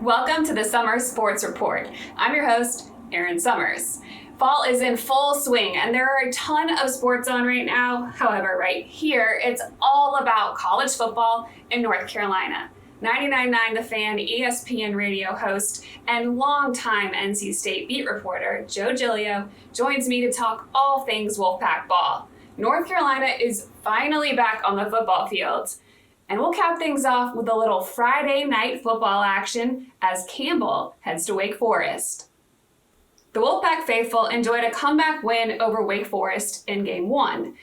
Welcome to the Summer Sports Report. I'm your host, Erin Summers. Fall is in full swing and there are a ton of sports on right now. However, right here, it's all about college football in North Carolina. 99.9 The Fan ESPN Radio host and longtime NC State beat reporter Joe Giglio joins me to talk all things Wolfpack ball. North Carolina is finally back on the football field. And we'll cap things off with a little Friday night football action as Campbell heads to Wake Forest. The Wolfpack faithful enjoyed a comeback win over Wake Forest in Game 1.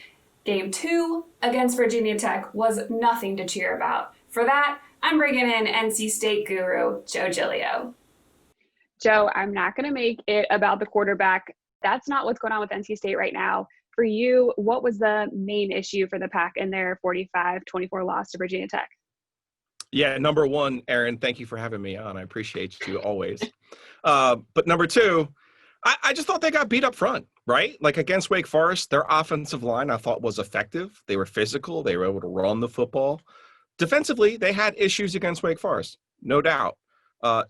Game 2 against Virginia Tech was nothing to cheer about. For that, I'm bringing in NC State guru Joe Giglio. Joe, I'm not going to make it about the quarterback. That's not what's going on with NC State right now. For you, what was the main issue for the Pack in their 45-24 loss to Virginia Tech? Yeah, number one, Erin, thank you for having me on. I appreciate you always. But number two, I just thought they got beat up front, right? Like against Wake Forest, their offensive line I thought was effective. They were physical. They were able to run the football. Defensively, they had issues against Wake Forest, no doubt.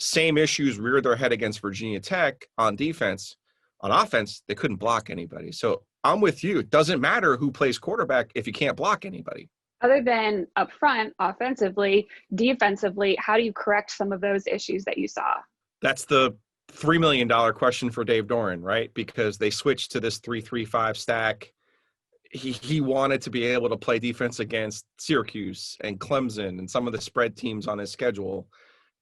Same issues reared their head against Virginia Tech on defense. On offense, they couldn't block anybody. So I'm with you. It doesn't matter who plays quarterback if you can't block anybody. Other than up front, offensively, defensively, how do you correct some of those issues that you saw? That's the $3 million question for Dave Doran, right? Because they switched to this 3-3-5 stack. He wanted to be able to play defense against Syracuse and Clemson and some of the spread teams on his schedule.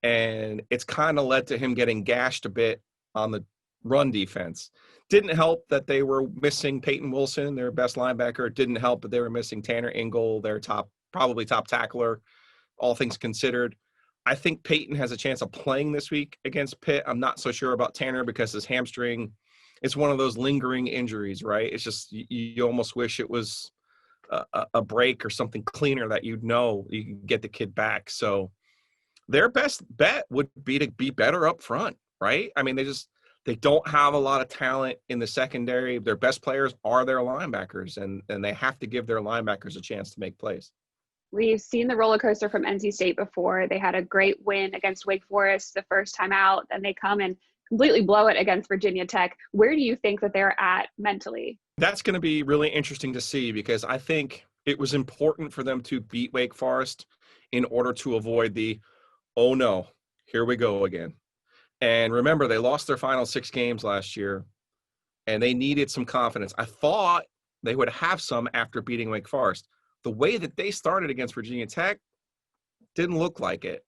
And it's kind of led to him getting gashed a bit on the run defense. Didn't help that they were missing Peyton Wilson, their best linebacker. Didn't help that they were missing Tanner Ingle, their probably top tackler, all things considered. I think Peyton has a chance of playing this week against Pitt. I'm not so sure about Tanner because his hamstring, it's one of those lingering injuries, right? It's just you almost wish it was a break or something cleaner that you can get the kid back. So their best bet would be to be better up front, right? I mean, they don't have a lot of talent in the secondary. Their best players are their linebackers, and they have to give their linebackers a chance to make plays. We've seen the roller coaster from NC State before. They had a great win against Wake Forest the first time out, then they come and completely blow it against Virginia Tech. Where do you think that they're at mentally? That's going to be really interesting to see because I think it was important for them to beat Wake Forest in order to avoid the, oh no, here we go again. And remember, they lost their final 6 games last year, and they needed some confidence. I thought they would have some after beating Wake Forest. The way that they started against Virginia Tech didn't look like it.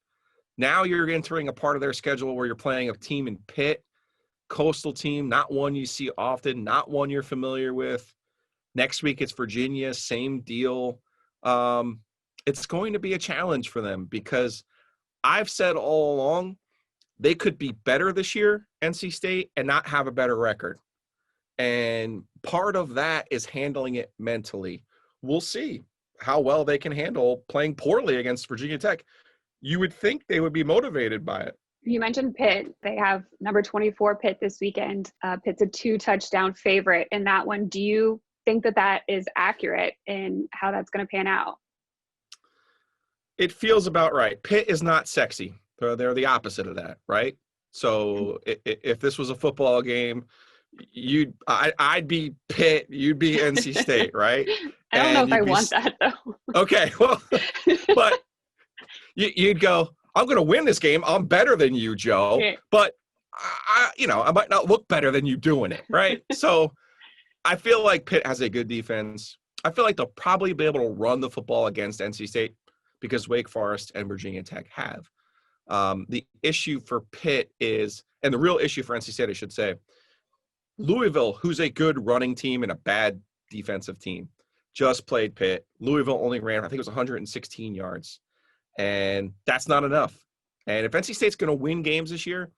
Now you're entering a part of their schedule where you're playing a team in Pitt, coastal team, not one you see often, not one you're familiar with. Next week it's Virginia, same deal. It's going to be a challenge for them because I've said all along, they could be better this year, NC State, and not have a better record. And part of that is handling it mentally. We'll see how well they can handle playing poorly against Virginia Tech. You would think they would be motivated by it. You mentioned Pitt. They have number 24 Pitt this weekend. Pitt's a 2-touchdown favorite in that one. Do you think that is accurate in how that's going to pan out? It feels about right. Pitt is not sexy. They're the opposite of that, right? So if this was a football game, I'd be Pitt, you'd be NC State, right? I don't know if I want that, though. Okay, well, but you'd go, I'm going to win this game. I'm better than you, Joe. Okay. But, I might not look better than you doing it, right? So I feel like Pitt has a good defense. I feel like they'll probably be able to run the football against NC State because Wake Forest and Virginia Tech have. The issue for Pitt is, and the real issue for NC State, I should say, Louisville, who's a good running team and a bad defensive team, just played Pitt. Louisville only ran, I think it was 116 yards. And that's not enough. And if NC State's going to win games this year,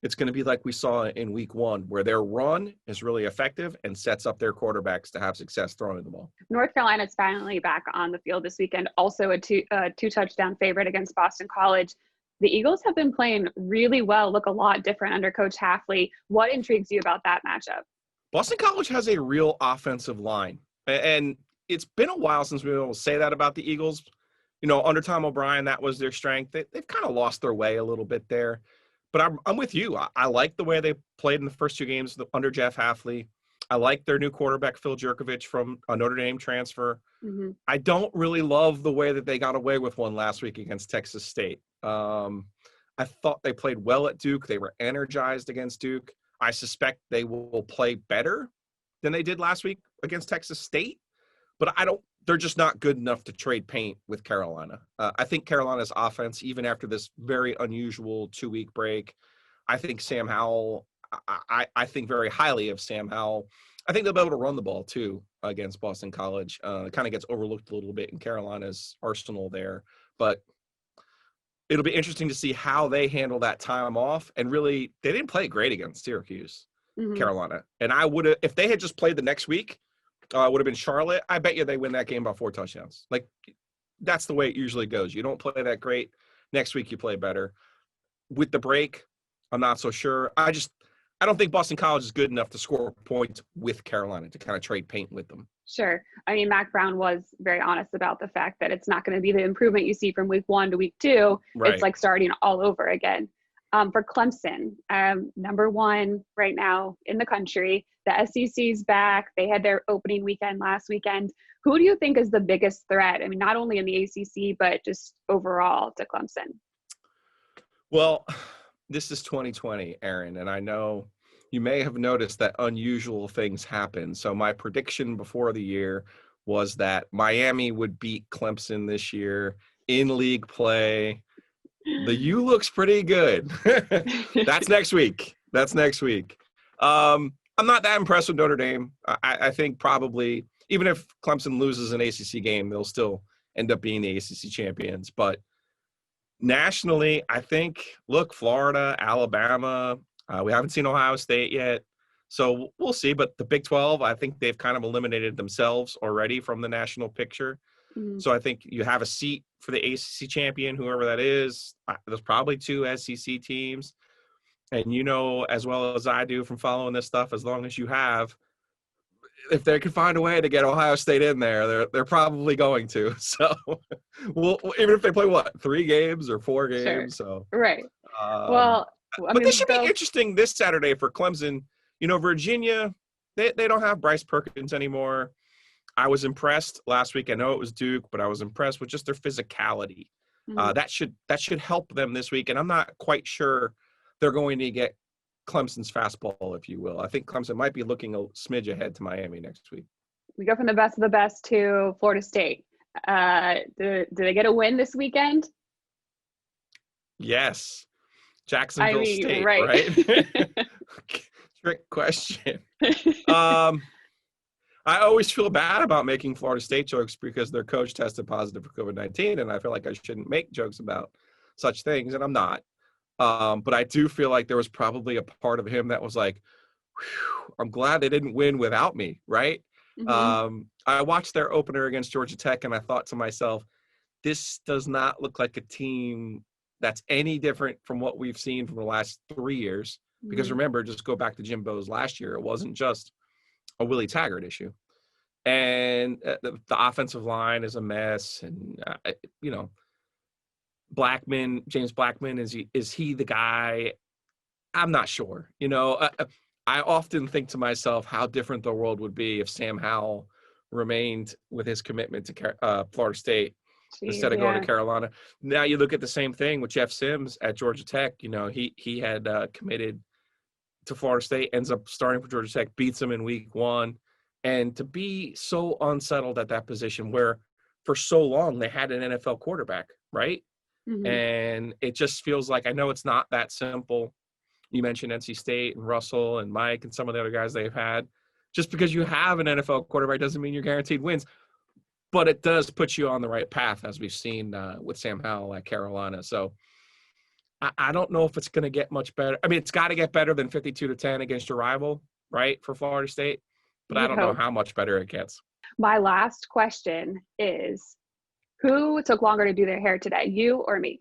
it's going to be like we saw in week 1, where their run is really effective and sets up their quarterbacks to have success throwing the ball. North Carolina's finally back on the field this weekend, also a two-touchdown favorite against Boston College. The Eagles have been playing really well, look a lot different under Coach Hafley. What intrigues you about that matchup? Boston College has a real offensive line. And it's been a while since we were able to say that about the Eagles Under Tom O'Brien, that was their strength. They've kind of lost their way a little bit there. But I'm with you. I like the way they played in the first 2 games under Jeff Hafley. I like their new quarterback, Phil Jerkovich, from a Notre Dame transfer. Mm-hmm. I don't really love the way that they got away with one last week against Texas State. I thought they played well at Duke. They were energized against Duke. I suspect they will play better than they did last week against Texas State. But they're just not good enough to trade paint with Carolina. I think Carolina's offense, even after this very unusual 2-week break, I think Sam Howell, I think very highly of Sam Howell. I think they'll be able to run the ball too against Boston College. It kind of gets overlooked a little bit in Carolina's arsenal there, but it'll be interesting to see how they handle that time off. And really, they didn't play great against Syracuse, Carolina. And I would have, if they had just played the next week, would have been Charlotte. I bet you they win that game by 4 touchdowns. Like, that's the way it usually goes. You don't play that great. Next week, you play better. With the break, I'm not so sure. I don't think Boston College is good enough to score points with Carolina to kind of trade paint with them. Sure. I mean, Mac Brown was very honest about the fact that it's not going to be the improvement you see from week 1 to week 2. Right. It's like starting all over again. For Clemson, number 1 right now in the country, the SEC's back. They had their opening weekend last weekend. Who do you think is the biggest threat? I mean, not only in the ACC, but just overall to Clemson? Well, this is 2020, Aaron, and I know you may have noticed that unusual things happen. So my prediction before the year was that Miami would beat Clemson this year in league play. The U looks pretty good. That's next week. I'm not that impressed with Notre Dame. I think probably, even if Clemson loses an ACC game, they'll still end up being the ACC champions. But nationally, I think, look, Florida, Alabama, we haven't seen Ohio State yet. So we'll see. But the Big 12, I think they've kind of eliminated themselves already from the national picture. Mm-hmm. So I think you have a seat for the ACC champion, whoever that is. There's probably 2 SEC teams. And you know as well as I do from following this stuff, as long as you have, if they can find a way to get Ohio State in there, they're probably going to. So, well, even if they play 3 games or 4 games, Sure. So right. But this should be interesting this Saturday for Clemson. Virginia, they don't have Bryce Perkins anymore. I was impressed last week. I know it was Duke, but I was impressed with just their physicality. Mm-hmm. That should help them this week. And I'm not quite sure they're going to get Clemson's fastball, if you will. I think Clemson might be looking a smidge ahead to Miami next week. We go from the best of the best to Florida State. Do they get a win this weekend? Yes. Jacksonville State, right? Trick question. I always feel bad about making Florida State jokes because their coach tested positive for COVID-19, and I feel like I shouldn't make jokes about such things, and I'm not. But I do feel like there was probably a part of him that was like, I'm glad they didn't win without me, right? Mm-hmm. I watched their opener against Georgia Tech, and I thought to myself, this does not look like a team that's any different from what we've seen from the last 3 years. Mm-hmm. Because remember, just go back to Jim Bo's last year. It wasn't just a Willie Taggart issue. And the offensive line is a mess. And, James Blackman, is he the guy? I'm not sure. I often think to myself how different the world would be if Sam Howell remained with his commitment to Florida State instead of going to Carolina. Now you look at the same thing with Jeff Sims at Georgia Tech. He had committed to Florida State, ends up starting for Georgia Tech, beats them in week 1. And to be so unsettled at that position where for so long they had an NFL quarterback, right? Mm-hmm. And it just feels like, I know it's not that simple. You mentioned NC State and Russell and Mike and some of the other guys they've had. Just because you have an NFL quarterback doesn't mean you're guaranteed wins. But it does put you on the right path, as we've seen with Sam Howell at Carolina. So I don't know if it's going to get much better. I mean, it's got to get better than 52-10 against your rival, right, for Florida State. But I don't know how much better it gets. My last question is, who took longer to do their hair today, you or me?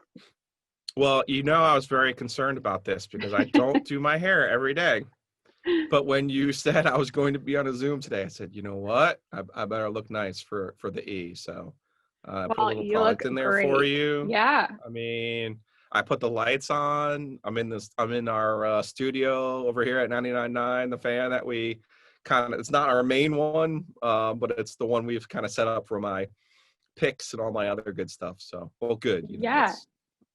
Well, I was very concerned about this because I don't do my hair every day. But when you said I was going to be on a Zoom today, I said, you know what? I better look nice for the E. So Put a Well, little you look product in there for great. you. Yeah. I mean, I put the lights on. I'm in our studio over here at 99.9, the Fan that we it's not our main one, but it's the one we've kind of set up for my picks and all my other good stuff. So, well, good. Yeah. It's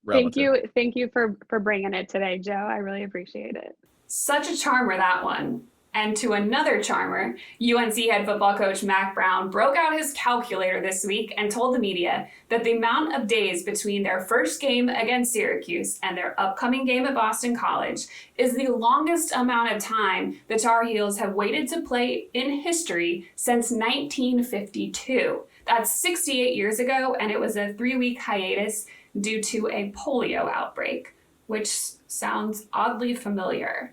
relative. Thank you for bringing it today, Joe. I really appreciate it. Such a charmer, that one. And to another charmer, UNC head football coach Mac Brown broke out his calculator this week and told the media that the amount of days between their first game against Syracuse and their upcoming game at Boston College is the longest amount of time the Tar Heels have waited to play in history since 1952. That's 68 years ago, and it was a 3-week hiatus due to a polio outbreak, which sounds oddly familiar.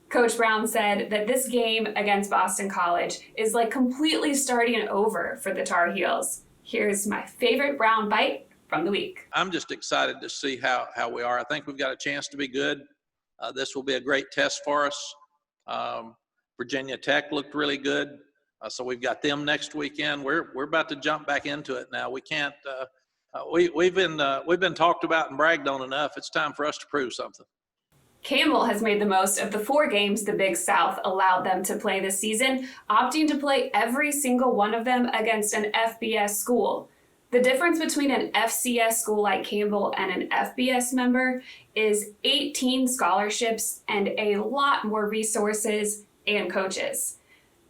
Coach Brown said that this game against Boston College is like completely starting over for the Tar Heels. Here's my favorite Brown bite from the week. I'm just excited to see how we are. I think we've got a chance to be good. This will be a great test for us. Virginia Tech looked really good. So we've got them next weekend. We're about to jump back into it now. We can't. We've been talked about and bragged on enough. It's time for us to prove something. Campbell has made the most of the 4 games the Big South allowed them to play this season, opting to play every single one of them against an FBS school. The difference between an FCS school like Campbell and an FBS member is 18 scholarships and a lot more resources and coaches.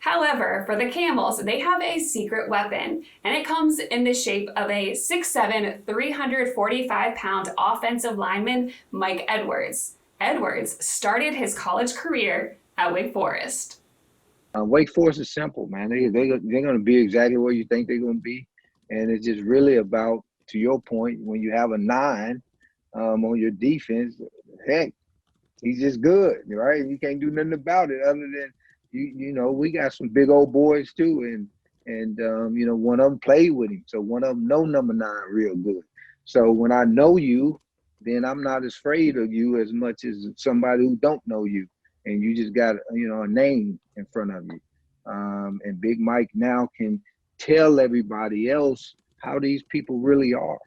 However, for the Camels, they have a secret weapon, and it comes in the shape of a 6'7", 345-pound offensive lineman, Mike Edwards. Edwards started his college career at Wake Forest. Wake Forest is simple, man. They're going to be exactly where you think they're going to be. And it's just really about, to your point, when you have a 9 on your defense, heck, he's just good, right? You can't do nothing about it other than, you know, we got some big old boys too. And you know, one of them played with him. So one of them know number 9 real good. So when I know you, then I'm not as afraid of you as much as somebody who don't know you. And you just got, you know, a name in front of you. And Big Mike now can tell everybody else how these people really are,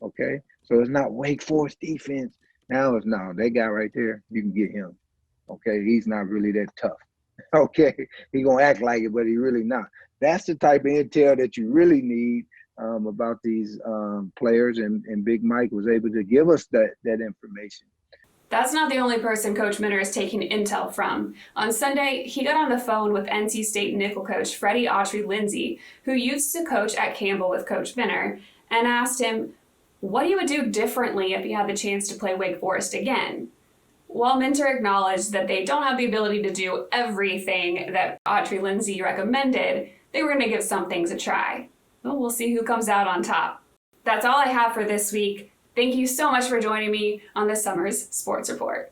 okay? So it's not Wake Forest defense. Now it's no, that guy right there, you can get him, okay? He's not really that tough, okay? He gonna act like it, but he really not. That's the type of intel that you really need about these players, and Big Mike was able to give us that information. That's not the only person Coach Minter is taking intel from. On Sunday, he got on the phone with NC State nickel coach Freddie Autry-Lindsey, who used to coach at Campbell with Coach Minter, and asked him what he would do differently if he had the chance to play Wake Forest again. While Minter acknowledged that they don't have the ability to do everything that Autry-Lindsey recommended, they were going to give some things a try. Well, we'll see who comes out on top. That's all I have for this week. Thank you so much for joining me on this summer's Sports Report.